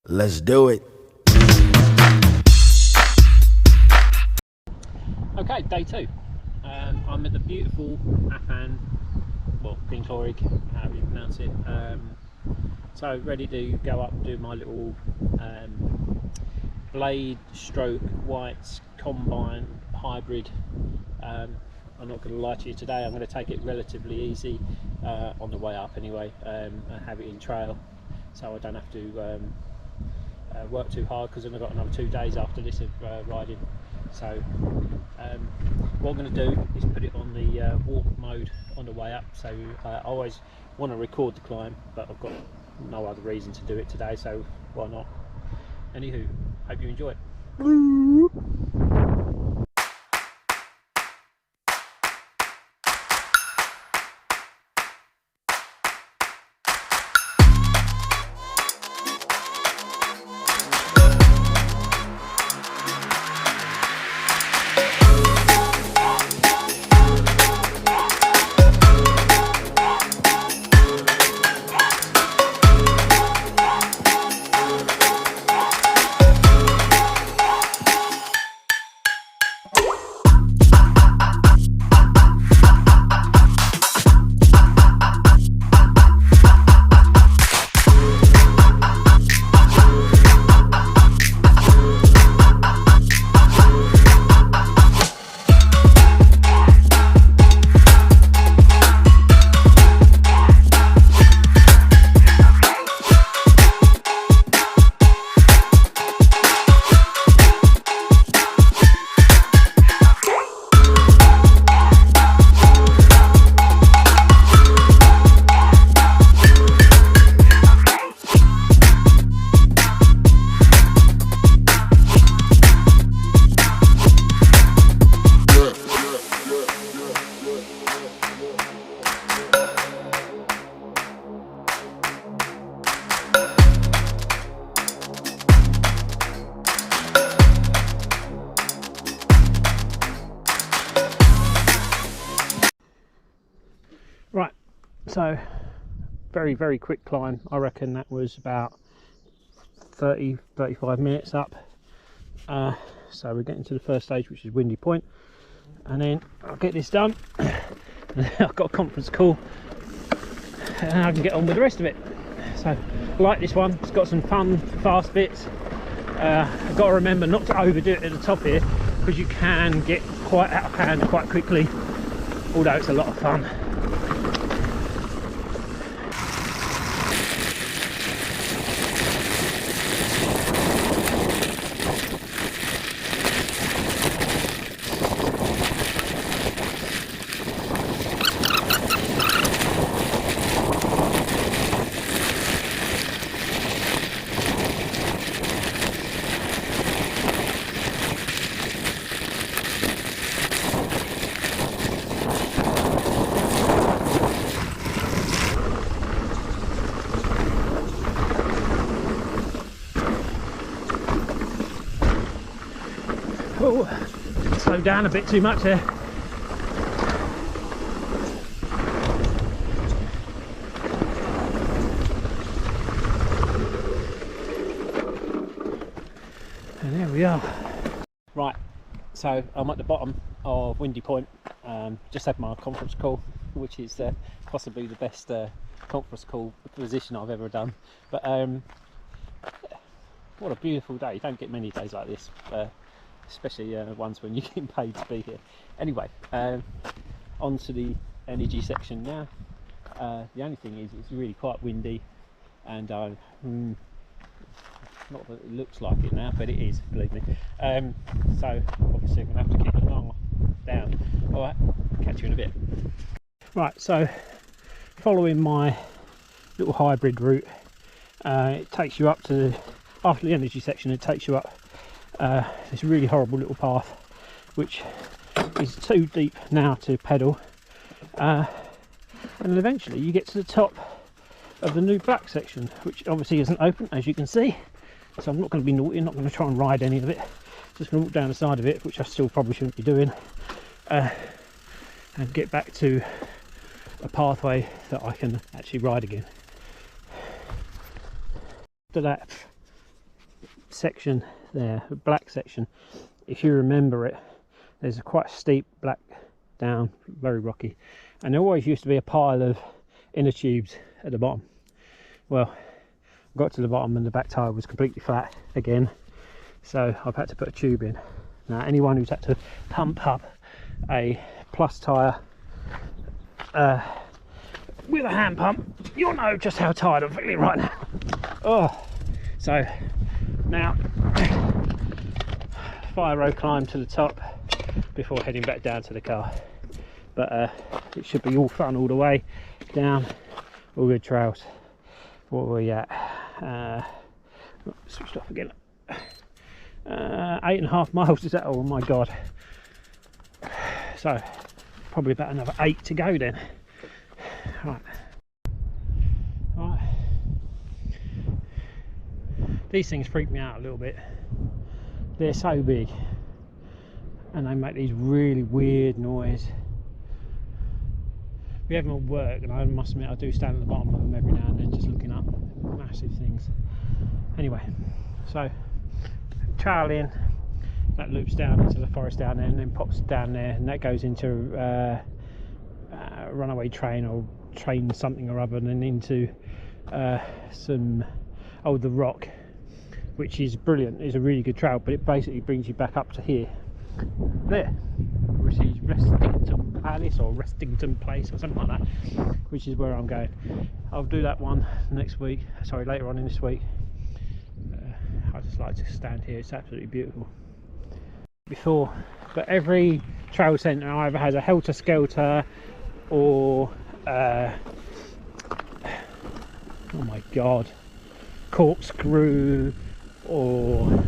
Let's do it. Okay, day two. I'm at the beautiful Afan, well, Green Chloric, however you pronounce it. So ready to go up and do my little blade stroke whites combine hybrid. I'm not going to lie to you today, I'm going to take it relatively easy on the way up anyway, and have it in trail so I don't have to work too hard, because then I've got another 2 days after this of riding. So what I'm going to do is put it on the walk mode on the way up. So I always want to record the climb, but I've got no other reason to do it today, so why not? Anywho, hope you enjoy it. Right, so very quick climb. I reckon that was about 30-35 minutes up. So we're getting to the first stage, which is Windy Point, and then I'll get this done and I've got a conference call and I can get on with the rest of it. So I like this one, it's got some fun fast bits. I've got to remember not to overdo it at the top here, because you can get quite out of hand quite quickly, although it's a lot of fun. Oh, slowed down a bit too much there. And there we are. Right, so I'm at the bottom of Windy Point. Just had my conference call, which is possibly the best conference call position I've ever done. But what a beautiful day. You don't get many days like this. Especially ones when you're getting paid to be here. Anyway, on to the energy section now. The only thing is it's really quite windy, and not that it looks like it now, but it is, believe me. So obviously I'm going to have to keep an eye down. Alright, catch you in a bit. Right, so following my little hybrid route, it takes you up to, after the energy section, it takes you up this really horrible little path, which is too deep now to pedal, and then eventually you get to the top of the new back section, which obviously isn't open, as you can see. So I'm not going to be naughty, I'm not going to try and ride any of it, just going to walk down the side of it, which I still probably shouldn't be doing, and get back to a pathway that I can actually ride again. After that section there, a black section. If you remember it, there's a quite steep black down, very rocky, and there always used to be a pile of inner tubes at the bottom. Well, I got to the bottom and the back tyre was completely flat again, so I've had to put a tube in. Now anyone who's had to pump up a plus tyre with a hand pump, you'll know just how tired I'm feeling right now. Oh, so now fire road climb to the top before heading back down to the car, but it should be all fun all the way down, all good trails. What were we at? Switched off again. 8.5 miles, is that? Oh my god. So probably about another 8 to go then. Right. These things freak me out a little bit. They're so big and they make these really weird noise. We have them at work, and I must admit I do stand at the bottom of them every now and then just looking up. Massive things. Anyway, so trail in, that loops down into the forest down there and then pops down there, and that goes into a runaway train or train something or other, and then into the Rock, which is brilliant. It's a really good trail, but it basically brings you back up to here, there, which is Restington Palace or Restington Place or something like that, which is where I'm going. I'll do that one next week, sorry, later on in this week. I just like to stand here, it's absolutely beautiful. But every trail centre either has a Helter Skelter or oh my god, Corkscrew or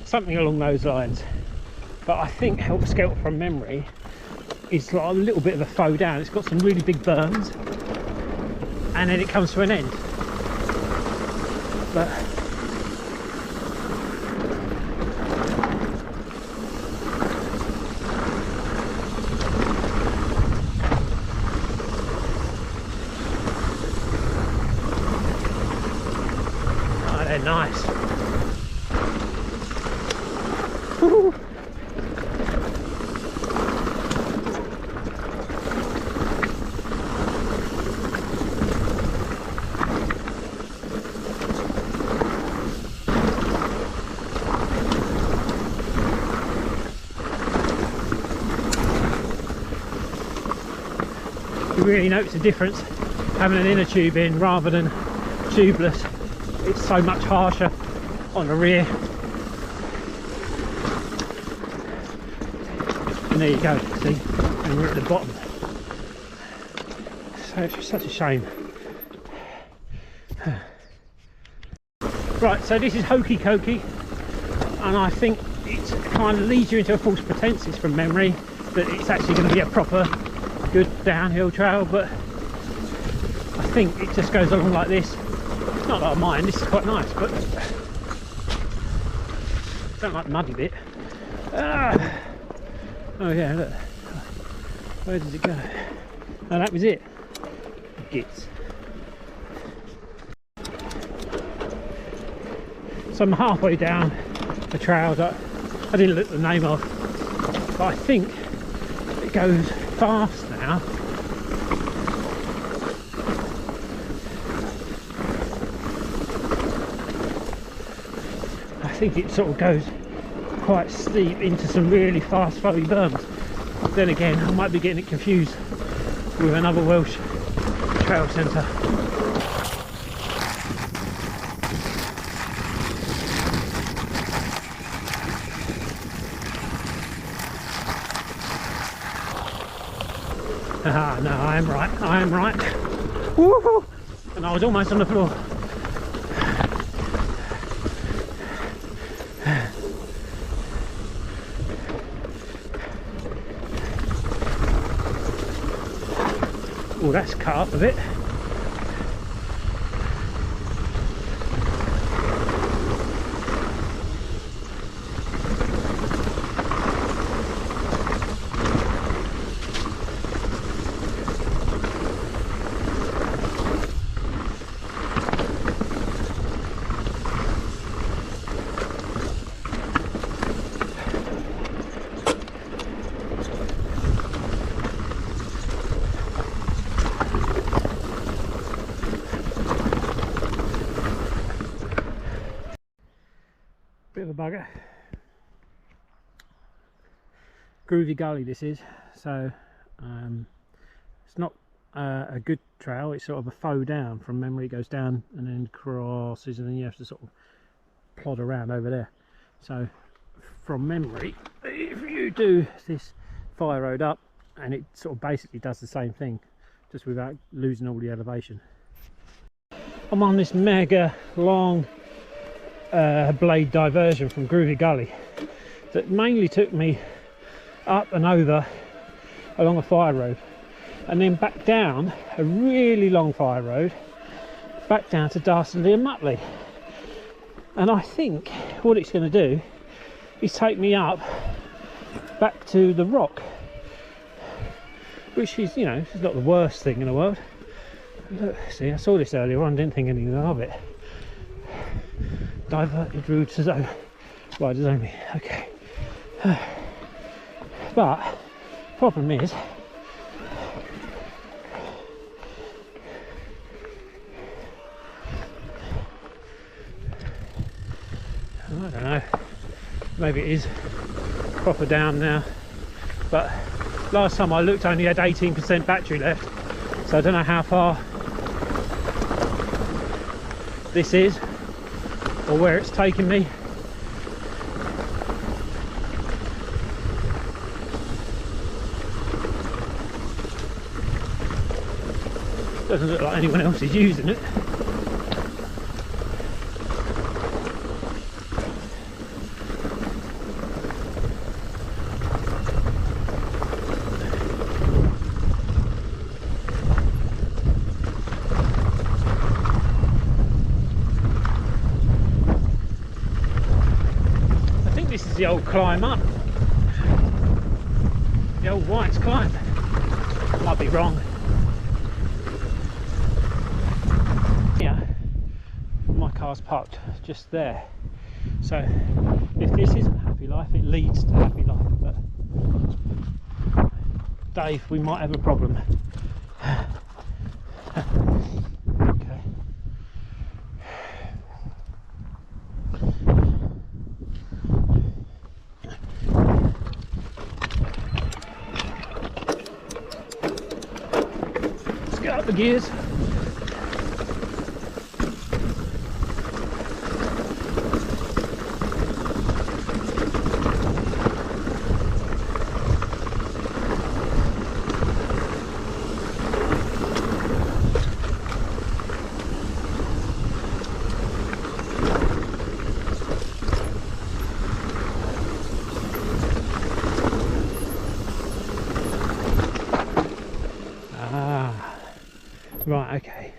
something along those lines. But I think Helter Skelter from memory is like a little bit of a faux down. It's got some really big berms and then it comes to an end. But oh, they're nice. Woo-hoo. You really notice the difference having an inner tube in rather than tubeless. It's so much harsher on the rear. And there you go, see, and we're at the bottom. So it's such a shame. Right, so this is Hokey Cokey, and I think it kind of leads you into a false pretenses from memory that it's actually going to be a proper good downhill trail, but I think it just goes along like this. Not that I mind, this is quite nice, but I don't like the muddy bit. Oh yeah, look, where did it go? Oh, that was it. Gits. So I'm halfway down the trail that I didn't look the name of, but I think it goes fast now. I think it sort of goes quite steep into some really fast flowy berms. Then again, I might be getting it confused with another Welsh trail centre. Ah, no, I am right, I am right. Woohoo! And I was almost on the floor. Oh, that's cut up a bit. Bit of a bugger. Groovy gully this is, so it's not a good trail. It's sort of a faux down. From memory it goes down and then crosses, and then you have to sort of plod around over there. So from memory, if you do this fire road up, and it sort of basically does the same thing, just without losing all the elevation. I'm on this mega long blade diversion from Groovy Gully that mainly took me up and over along a fire road, and then back down a really long fire road back down to Darstandley and Mutley. And I think what it's going to do is take me up back to the rock, which is, you know, it's not the worst thing in the world. Look, see, I saw this earlier on, didn't think anything of it. Diverted routes as riders only. Okay. But problem is, I don't know, maybe it is proper down now, but last time I looked I only had 18% battery left, so I don't know how far this is or where it's taking me. Doesn't look like anyone else is using it. I think this is the old climb up, the old Whytes climb. Might be wrong. My car's parked just there, so if this isn't Happy Life, it leads to Happy Life. But Dave, we might have a problem. Okay. Let's get up the gears. Right, okay.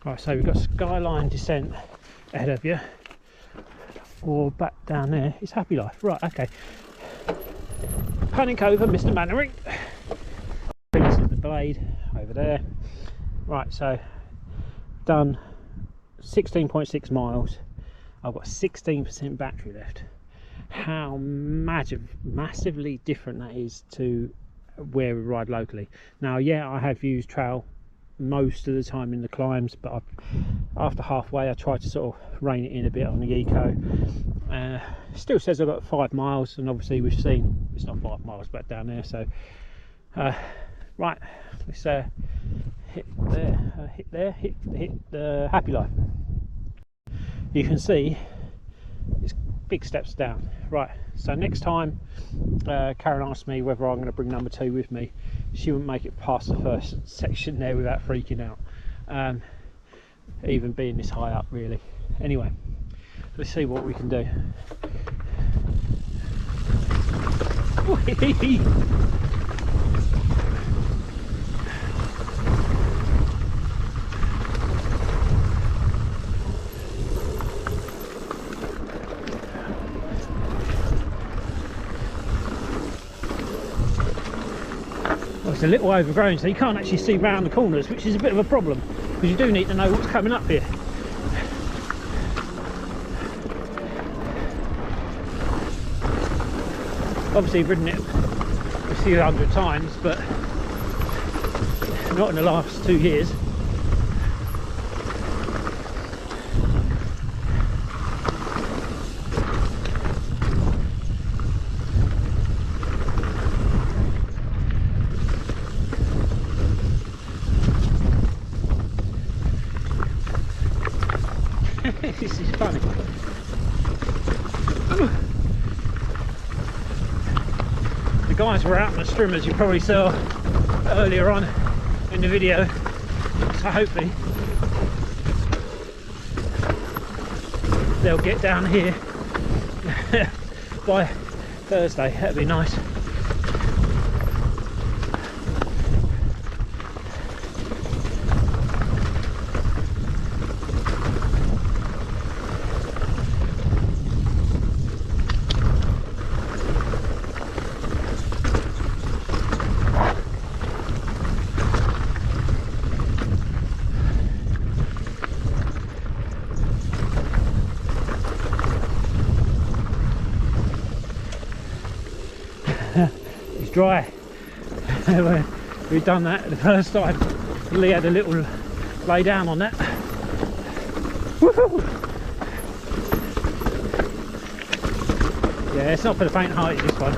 Right, so we've got Skyline descent ahead of you, or back down there is Happy Life. Right, okay. Panic over, Mr. Mannering. This is the blade over there. Right, so done 16.6 miles. I've got 16% battery left. How massively different that is to where we ride locally. Now, yeah, I have used trail most of the time in the climbs, but after halfway I tried to sort of rein it in a bit on the eco. Still says I've got 5 miles, and obviously we've seen it's not 5 miles back down there. So right, let's hit the Happy Life. You can see it's big steps down. Right, so next time Karen asked me whether I'm going to bring number 2 with me. She wouldn't make it past the first section there without freaking out, even being this high up, really. Anyway, let's see what we can do. It's a little overgrown, so you can't actually see round the corners, which is a bit of a problem, because you do need to know what's coming up here. Obviously I've ridden it a few hundred times, but not in the last 2 years. This is funny. The guys were out on the stream, as you probably saw earlier on in the video, so hopefully they'll get down here by Thursday. That'd be nice. It's dry. We've done that the first time. Lee had a little lay down on that. Woohoo! Yeah, it's not for the faint-hearted, this one.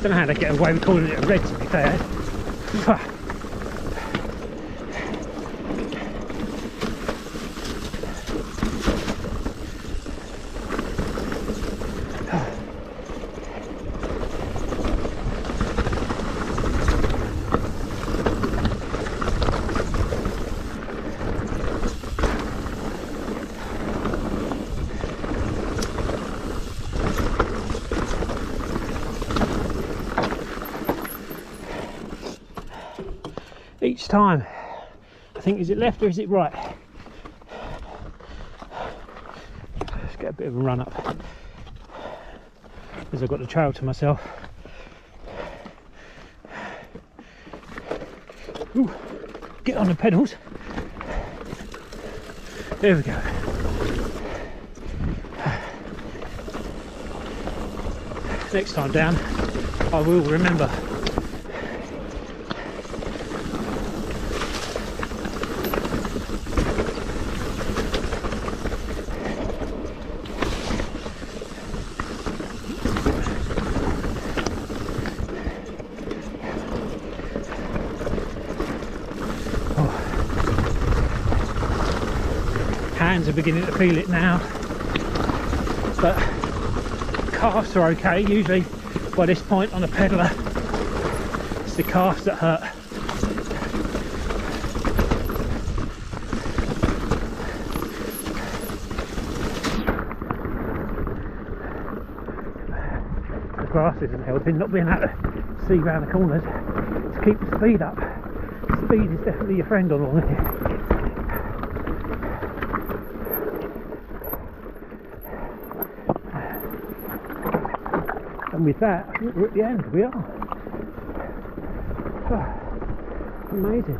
Don't know how they get away with calling it a red, to be fair. Each time, I think, is it left or is it right? Let's get a bit of a run up, because I've got the trail to myself. Ooh, get on the pedals. There we go. Next time down, I will remember. Hands are beginning to feel it now, but calves are okay. Usually by this point on a pedaler, it's the calves that hurt. The grass isn't helping, not being able to see around the corners to keep the speed up. Speed is definitely your friend on all of this. And with that, I think we're at the end. We are. Oh, amazing.